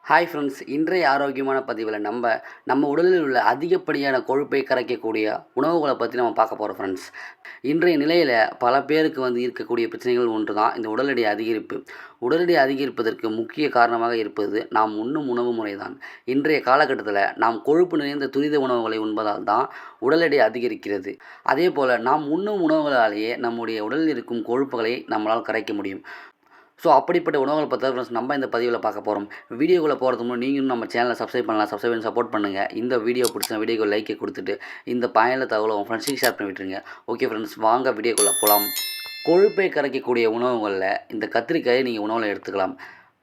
Hi friends, இன்றைய ஆரோக்கியமான பதிவில் நம்ம உடலில் உள்ள அதிகப்படியான கொழுப்பை கரைக்கக்கூடிய உணவுகளை பற்றி நம்ம பார்க்க போகிறோம் ஃப்ரெண்ட்ஸ். இன்றைய நிலையில் பல பேருக்கு இருக்கக்கூடிய பிரச்சனைகள் ஒன்று தான் இந்த உடல் எடை அதிகரிப்பு. உடல் எடை அதிகரிப்பதற்கு முக்கிய காரணமாக இருப்பது நாம் உண்ணும் உணவு முறை தான். இன்றைய காலகட்டத்தில் நாம் கொழுப்பு நிறைந்த துரித உணவுகளை உண்பதால் தான் உடல் எடை அதிகரிக்கிறது. அதே போல் நாம் உண்ணும் உணவுகளாலேயே நம்முடைய உடலில் இருக்கும் கொழுப்புகளை நம்மளால் கரைக்க முடியும். அப்படிப்பட்ட உணவுகளை பற்றி ஃப்ரெண்ட்ஸ் நம்ம இந்த பதிவில் பார்க்க போகிறோம். வீடியோக்குள்ளே போகிறதுக்கு முன்னாடி நீங்களும் நம்ம சேனலை சப்ஸ்கிரைப் பண்ணலாம். சப்ஸ்கிரைப் பண்ணி சப்போர்ட் பண்ணுங்கள். இந்த வீடியோ பிடிச்ச வீடியோக்கு லைக்கை கொடுத்துட்டு இந்த பயனுள்ள தகவலை உங்கள் ஃப்ரெண்ட்ஸுக்கு ஷேர் பண்ணி விட்டுருங்க. ஓகே ஃப்ரெண்ட்ஸ், வாங்க வீடியோக்குள்ளே போகலாம். கொழுப்பை கரைக்கக்கூடிய உணவுகளில் இந்த கத்திரிக்காயை நீங்கள் உணவில் எடுத்துக்கலாம்.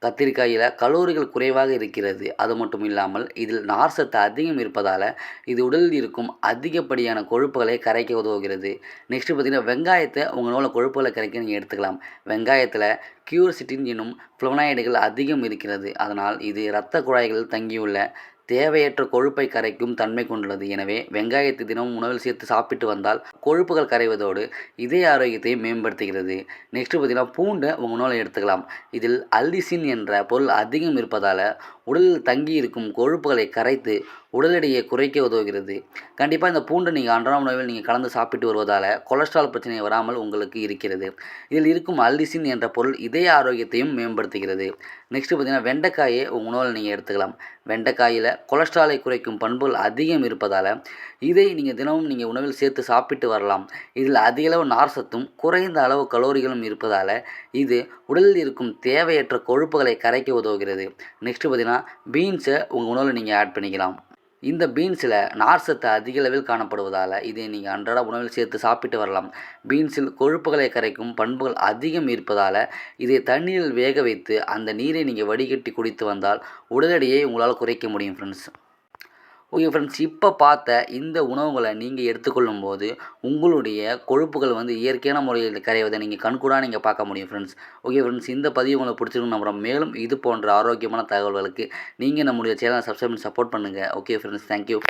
கத்திரிக்காயில் கலோரிகள் குறைவாக இருக்கிறது. அது மட்டும் இல்லாமல் இதில் நார் சத்து அதிகம் இருப்பதால் இது உடலில் இருக்கும் அதிகப்படியான கொழுப்புகளை கரைக்க உதவுகிறது. நெக்ஸ்ட்டு பார்த்திங்கன்னா, வெங்காயத்தை உங்கள் உணவில் கொழுப்புகளை கரைக்க நீங்கள் எடுத்துக்கலாம். வெங்காயத்தில் கியூர்சிட்டின் எனும் ஃப்ளவனாய்டுகள் அதிகம் இருக்கிறது. அதனால் இது இரத்த குழாய்களில் தங்கியுள்ள தேவையற்ற கொழுப்பை கரைக்கும் தன்மை கொண்டுள்ளது. எனவே வெங்காயத்தை தினமும் உணவில் சேர்த்து சாப்பிட்டு வந்தால் கொழுப்புகள் கரைவதோடு இதய ஆரோக்கியத்தையும் மேம்படுத்துகிறது. நெக்ஸ்ட்டு பார்த்திங்கன்னா, பூண்டை உங்கள் உணவில் எடுத்துக்கலாம். இதில் அல்லிசின் என்ற பொருள் அதிகம் இருப்பதால் உடலில் தங்கி இருக்கும் கொழுப்புகளை கரைத்து உடல் எடையை குறைக்க உதவுகிறது. கண்டிப்பாக இந்த பூண்டை நீங்கள் அன்றாட உணவில் நீங்கள் கலந்து சாப்பிட்டு வருவதால் கொலஸ்ட்ரால் பிரச்சனை வராமல் உங்களுக்கு இருக்கிறது. இதில் இருக்கும் அல்லிசின் என்ற பொருள் இதய ஆரோக்கியத்தையும் மேம்படுத்துகிறது. நெக்ஸ்ட்டு பார்த்திங்கன்னா, வெண்டைக்காயை உங்கள் உணவில் நீங்கள் எடுத்துக்கலாம். வெண்டைக்காயில் கொலஸ்ட்ராலை குறைக்கும் பண்புகள் அதிகம் இருப்பதால் இதை நீங்கள் தினமும் உணவில் சேர்த்து சாப்பிட்டு வரலாம். இதில் அதிக அளவு நார் சத்தும் குறைந்த அளவு கலோரிகளும் இருப்பதால் இது உடலில் இருக்கும் தேவையற்ற கொழுப்புகளை கரைக்க உதவுகிறது. நெக்ஸ்ட்டு பார்த்திங்கன்னா, பீன்ஸை உங்கள் உணவில் நீங்கள் ஆட் பண்ணிக்கலாம். இந்த பீன்ஸில் நார் சத்து அதிக அளவில் காணப்படுவதால் இதை நீங்கள் அன்றாட உணவில் சேர்த்து சாப்பிட்டு வரலாம். பீன்ஸில் கொழுப்புகளை கரைக்கும் பண்புகள் அதிகம் இருப்பதால் இதை தண்ணீரில் வேக வைத்து அந்த நீரை நீங்கள் வடிகட்டி குடித்து வந்தால் உடல் எடையை உங்களால் குறைக்க முடியும் ஃப்ரெண்ட்ஸ். ஓகே ஃப்ரெண்ட்ஸ், இப்போ பார்த்த இந்த உணவுகளை நீங்கள் எடுத்துக்கொள்ளும் போது உங்களுடைய கொழுப்புகள் இயற்கையான முறையில் கரைவதை நீங்கள் கண்கூடாக நீங்கள் பார்க்க முடியும் ஃப்ரெண்ட்ஸ். ஓகே ஃப்ரெண்ட்ஸ், இந்த பதிவு உங்களுக்கு பிடிச்சிருக்குன்னு நம்புகிறோம். மேலும் இது போன்ற ஆரோக்கியமான தகவல்களுக்கு நீங்கள் நம்முடைய சேனலை சப்ஸ்கிரைப் பண்ணி சப்போர்ட் பண்ணுங்கள். Okay friends, thank you.